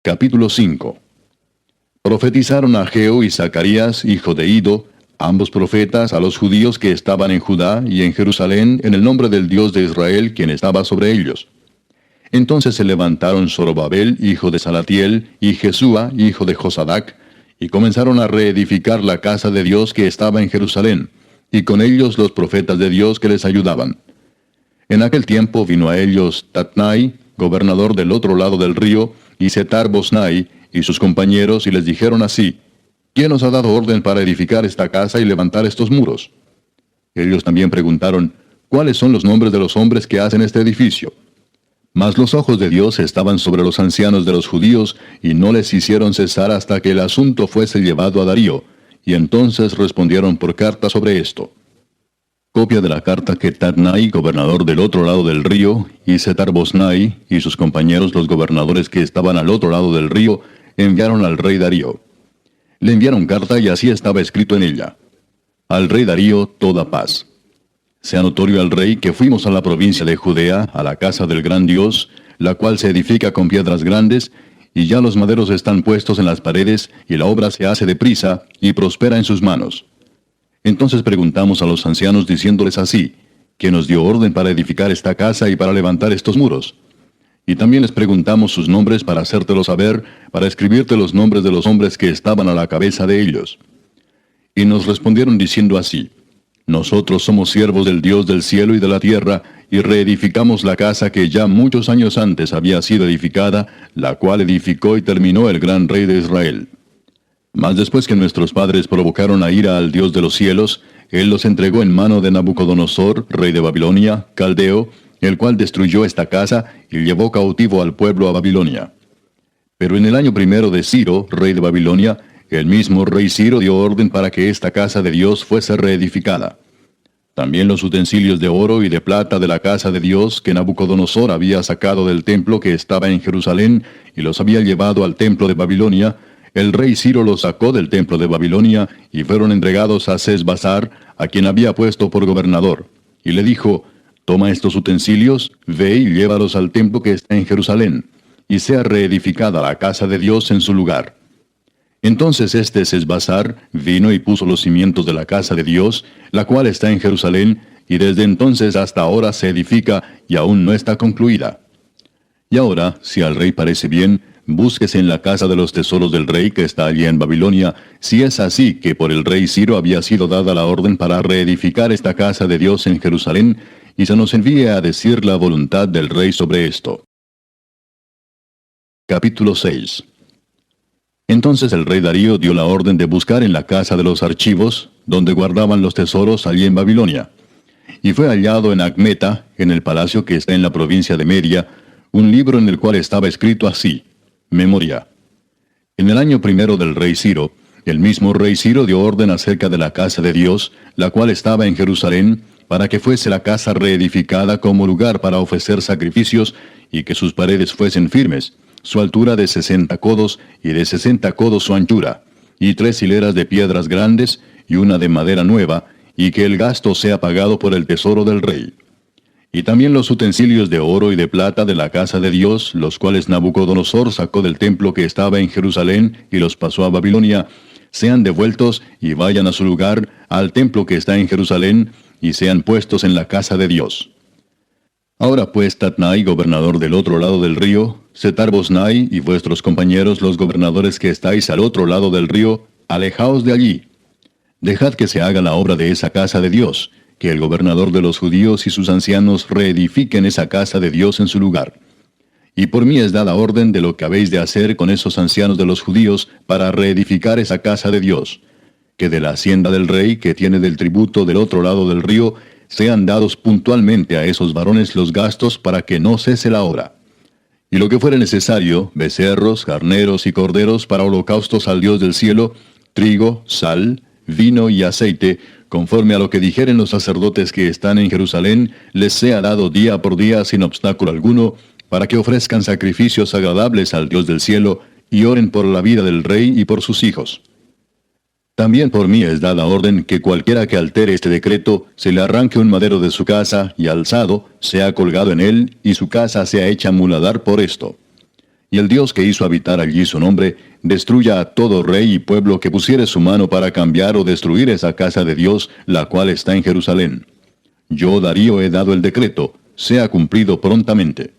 Capítulo 5. Profetizaron Ageo y Zacarías, hijo de Ido, ambos profetas, a los judíos que estaban en Judá y en Jerusalén, en el nombre del Dios de Israel, quien estaba sobre ellos. Entonces se levantaron Zorobabel, hijo de Salatiel, y Jesúa, hijo de Josadac, y comenzaron a reedificar la casa de Dios que estaba en Jerusalén, y con ellos los profetas de Dios que les ayudaban. En aquel tiempo vino a ellos Tatnai, gobernador del otro lado del río, y Setar-Bosnai, y sus compañeros, y les dijeron así: ¿Quién os ha dado orden para edificar esta casa y levantar estos muros? Ellos también preguntaron: ¿Cuáles son los nombres de los hombres que hacen este edificio? Mas los ojos de Dios estaban sobre los ancianos de los judíos, y no les hicieron cesar hasta que el asunto fuese llevado a Darío, y entonces respondieron por carta sobre esto. Copia de la carta que Tatnai, gobernador del otro lado del río, y Setar-Bosnai, y sus compañeros los gobernadores que estaban al otro lado del río, enviaron al rey Darío. Le enviaron carta y así estaba escrito en ella: Al rey Darío toda paz. Sea notorio al rey que fuimos a la provincia de Judea, a la casa del gran Dios, la cual se edifica con piedras grandes, y ya los maderos están puestos en las paredes, y la obra se hace deprisa, y prospera en sus manos. Entonces preguntamos a los ancianos diciéndoles así: ¿Quién nos dio orden para edificar esta casa y para levantar estos muros? Y también les preguntamos sus nombres para hacértelo saber, para escribirte los nombres de los hombres que estaban a la cabeza de ellos. Y nos respondieron diciendo así: Nosotros somos siervos del Dios del cielo y de la tierra, y reedificamos la casa que ya muchos años antes había sido edificada, la cual edificó y terminó el gran rey de Israel. Mas después que nuestros padres provocaron a ira al Dios de los cielos, Él los entregó en mano de Nabucodonosor, rey de Babilonia, caldeo, el cual destruyó esta casa y llevó cautivo al pueblo a Babilonia. Pero en el año primero de Ciro, rey de Babilonia, el mismo rey Ciro dio orden para que esta casa de Dios fuese reedificada. También los utensilios de oro y de plata de la casa de Dios que Nabucodonosor había sacado del templo que estaba en Jerusalén y los había llevado al templo de Babilonia, el rey Ciro los sacó del templo de Babilonia y fueron entregados a Sesbassar, a quien había puesto por gobernador. Y le dijo: Toma estos utensilios, ve y llévalos al templo que está en Jerusalén, y sea reedificada la casa de Dios en su lugar. Entonces este Sesbassar vino y puso los cimientos de la casa de Dios, la cual está en Jerusalén, y desde entonces hasta ahora se edifica y aún no está concluida. Y ahora, si al rey parece bien, búsquese en la casa de los tesoros del rey que está allí en Babilonia, si es así que por el rey Ciro había sido dada la orden para reedificar esta casa de Dios en Jerusalén, y se nos envíe a decir la voluntad del rey sobre esto. Capítulo 6. Entonces el rey Darío dio la orden de buscar en la casa de los archivos, donde guardaban los tesoros allí en Babilonia. Y fue hallado en Acmeta, en el palacio que está en la provincia de Media, un libro en el cual estaba escrito así: Memoria. En el año primero del rey Ciro, el mismo rey Ciro dio orden acerca de la casa de Dios, la cual estaba en Jerusalén, para que fuese la casa reedificada como lugar para ofrecer sacrificios, y que sus paredes fuesen firmes, su altura de 60 codos, y de 60 codos su anchura, y 3 hileras de piedras grandes, y una de madera nueva, y que el gasto sea pagado por el tesoro del rey. Y también los utensilios de oro y de plata de la casa de Dios, los cuales Nabucodonosor sacó del templo que estaba en Jerusalén y los pasó a Babilonia, sean devueltos y vayan a su lugar, al templo que está en Jerusalén, y sean puestos en la casa de Dios. Ahora pues, Tatnai, gobernador del otro lado del río, Setar-Bosnai y vuestros compañeros los gobernadores que estáis al otro lado del río, alejaos de allí. Dejad que se haga la obra de esa casa de Dios, que el gobernador de los judíos y sus ancianos reedifiquen esa casa de Dios en su lugar. Y por mí es dada orden de lo que habéis de hacer con esos ancianos de los judíos para reedificar esa casa de Dios, que de la hacienda del rey que tiene del tributo del otro lado del río, sean dados puntualmente a esos varones los gastos para que no cese la obra. Y lo que fuere necesario, becerros, carneros y corderos para holocaustos al Dios del cielo, trigo, sal, vino y aceite, conforme a lo que dijeren los sacerdotes que están en Jerusalén, les sea dado día por día sin obstáculo alguno, para que ofrezcan sacrificios agradables al Dios del cielo, y oren por la vida del rey y por sus hijos. También por mí es dada orden que cualquiera que altere este decreto, se le arranque un madero de su casa, y alzado, sea colgado en él, y su casa sea hecha muladar por esto. y el Dios que hizo habitar allí su nombre, destruya a todo rey y pueblo que pusiere su mano para cambiar o destruir esa casa de Dios, la cual está en Jerusalén. Yo, Darío, he dado el decreto, sea cumplido prontamente.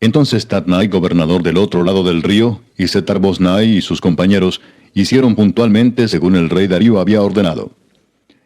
Entonces Tatnai, gobernador del otro lado del río, y Setar-Boznai y sus compañeros, hicieron puntualmente según el rey Darío había ordenado.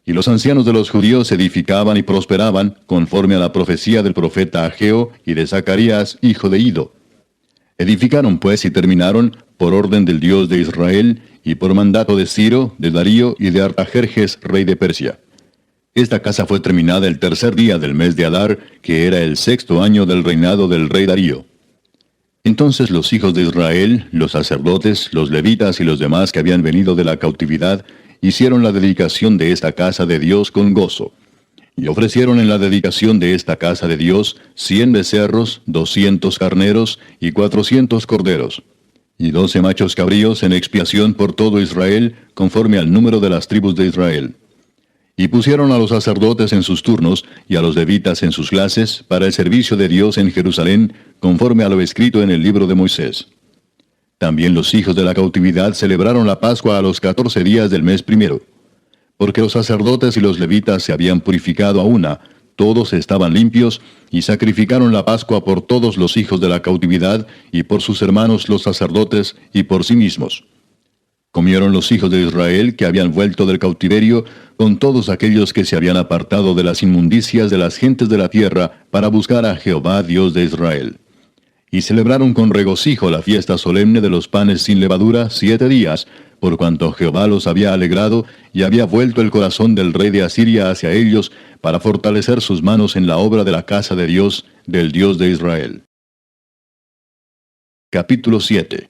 Y los ancianos de los judíos edificaban y prosperaban, conforme a la profecía del profeta Ageo y de Zacarías, hijo de Ido. Edificaron pues y terminaron, por orden del Dios de Israel, y por mandato de Ciro, de Darío y de Artajerjes, rey de Persia. Esta casa fue terminada el tercer día del mes de Adar, que era el 6º año del reinado del rey Darío. Entonces los hijos de Israel, los sacerdotes, los levitas y los demás que habían venido de la cautividad, hicieron la dedicación de esta casa de Dios con gozo. Y ofrecieron en la dedicación de esta casa de Dios 100 becerros, 200 carneros y 400 corderos, y 12 machos cabríos en expiación por todo Israel, conforme al número de las tribus de Israel. Y pusieron a los sacerdotes en sus turnos, y a los levitas en sus clases, para el servicio de Dios en Jerusalén, conforme a lo escrito en el libro de Moisés. También los hijos de la cautividad celebraron la Pascua a los 14 días del mes primero. Porque los sacerdotes y los levitas se habían purificado a una, todos estaban limpios, y sacrificaron la Pascua por todos los hijos de la cautividad, y por sus hermanos los sacerdotes, y por sí mismos. Comieron los hijos de Israel que habían vuelto del cautiverio, con todos aquellos que se habían apartado de las inmundicias de las gentes de la tierra, para buscar a Jehová Dios de Israel. Y celebraron con regocijo la fiesta solemne de los panes sin levadura 7 días, por cuanto Jehová los había alegrado, y había vuelto el corazón del rey de Asiria hacia ellos, para fortalecer sus manos en la obra de la casa de Dios, del Dios de Israel. Capítulo 7.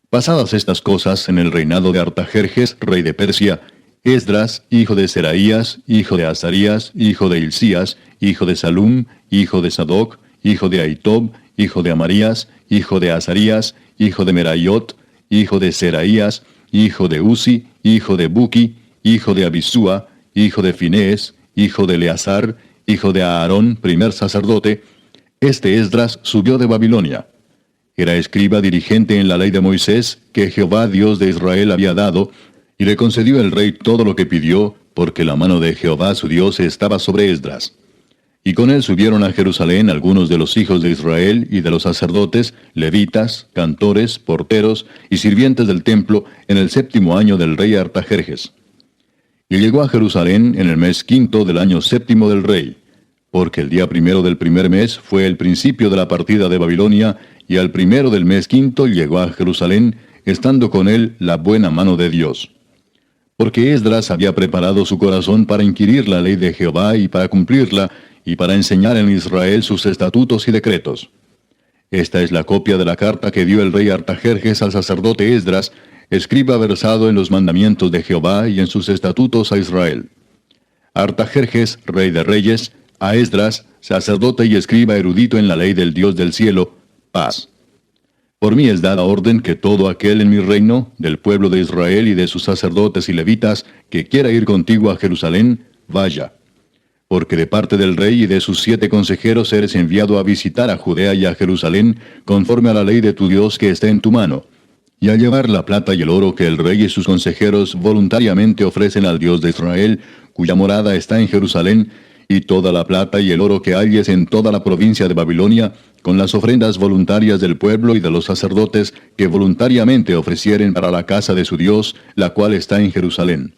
Pasadas estas cosas en el reinado de Artajerjes, rey de Persia, Esdras, hijo de Seraías, hijo de Azarías, hijo de Hilcías, hijo de Salum, hijo de Sadoc, hijo de Ahitob, hijo de Amarías, hijo de Azarías, hijo de Meraiot, hijo de Seraías, hijo de Uzi, hijo de Buki, hijo de Abisúa, hijo de Finés, hijo de Eleazar, hijo de Aarón, primer sacerdote. Este Esdras subió de Babilonia. Era escriba dirigente en la ley de Moisés, que Jehová Dios de Israel había dado, y le concedió el rey todo lo que pidió, porque la mano de Jehová su Dios estaba sobre Esdras. Y con él subieron a Jerusalén algunos de los hijos de Israel y de los sacerdotes, levitas, cantores, porteros y sirvientes del templo, en el 7º año del rey Artajerjes. Y llegó a Jerusalén en el mes 5 del año 7 del rey, porque el día 1 del primer mes fue el principio de la partida de Babilonia, y al 1 del mes 5 llegó a Jerusalén, estando con él la buena mano de Dios. Porque Esdras había preparado su corazón para inquirir la ley de Jehová y para cumplirla, y para enseñar en Israel sus estatutos y decretos. Esta es la copia de la carta que dio el rey Artajerjes al sacerdote Esdras, escriba versado en los mandamientos de Jehová y en sus estatutos a Israel. Artajerjes, rey de reyes, a Esdras, sacerdote y escriba erudito en la ley del Dios del cielo, paz. Por mí es dada orden que todo aquel en mi reino, del pueblo de Israel y de sus sacerdotes y levitas, que quiera ir contigo a Jerusalén, vaya. Porque de parte del rey y de sus 7 consejeros eres enviado a visitar a Judea y a Jerusalén, conforme a la ley de tu Dios que está en tu mano, y a llevar la plata y el oro que el rey y sus consejeros voluntariamente ofrecen al Dios de Israel, cuya morada está en Jerusalén, y toda la plata y el oro que halles en toda la provincia de Babilonia, con las ofrendas voluntarias del pueblo y de los sacerdotes que voluntariamente ofrecieren para la casa de su Dios, la cual está en Jerusalén.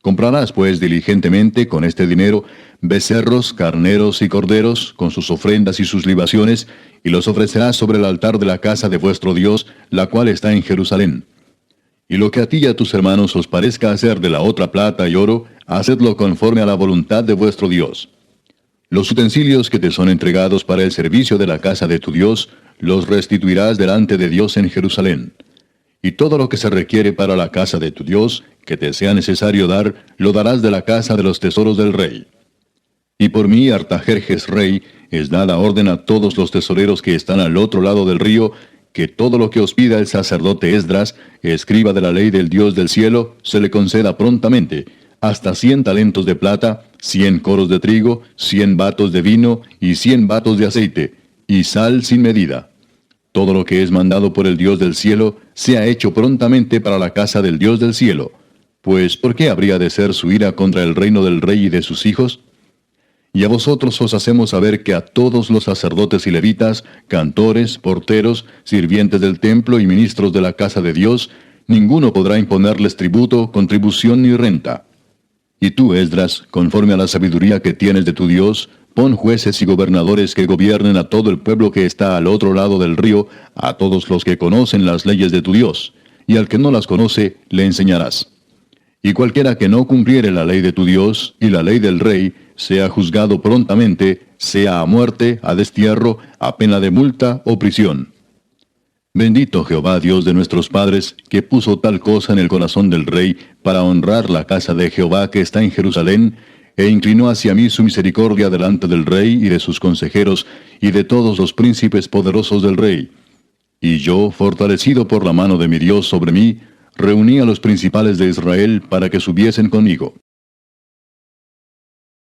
Comprarás pues diligentemente con este dinero becerros, carneros y corderos, con sus ofrendas y sus libaciones, y los ofrecerás sobre el altar de la casa de vuestro Dios, la cual está en Jerusalén. Y lo que a ti y a tus hermanos os parezca hacer de la otra plata y oro, hacedlo conforme a la voluntad de vuestro Dios. Los utensilios que te son entregados para el servicio de la casa de tu Dios, los restituirás delante de Dios en Jerusalén. Y todo lo que se requiere para la casa de tu Dios, que te sea necesario dar, lo darás de la casa de los tesoros del rey. Y por mí, Artajerjes rey, es dada orden a todos los tesoreros que están al otro lado del río, que todo lo que os pida el sacerdote Esdras, escriba de la ley del Dios del cielo, se le conceda prontamente, hasta 100 talentos de plata, 100 coros de trigo, 100 batos de vino y 100 batos de aceite, y sal sin medida. todo lo que es mandado por el Dios del cielo sea hecho prontamente para la casa del Dios del cielo. Pues, ¿por qué habría de ser su ira contra el reino del rey y de sus hijos? Y a vosotros os hacemos saber que a todos los sacerdotes y levitas, cantores, porteros, sirvientes del templo y ministros de la casa de Dios, ninguno podrá imponerles tributo, contribución ni renta. Y tú, Esdras, conforme a la sabiduría que tienes de tu Dios, pon jueces y gobernadores que gobiernen a todo el pueblo que está al otro lado del río, a todos los que conocen las leyes de tu Dios, y al que no las conoce, le enseñarás. Y cualquiera que no cumpliere la ley de tu Dios y la ley del rey, sea juzgado prontamente, sea a muerte, a destierro, a pena de multa o prisión. Bendito Jehová Dios de nuestros padres, que puso tal cosa en el corazón del rey para honrar la casa de Jehová que está en Jerusalén, e inclinó hacia mí su misericordia delante del rey y de sus consejeros y de todos los príncipes poderosos del rey. Y yo, fortalecido por la mano de mi Dios sobre mí, reuní a los principales de Israel para que subiesen conmigo.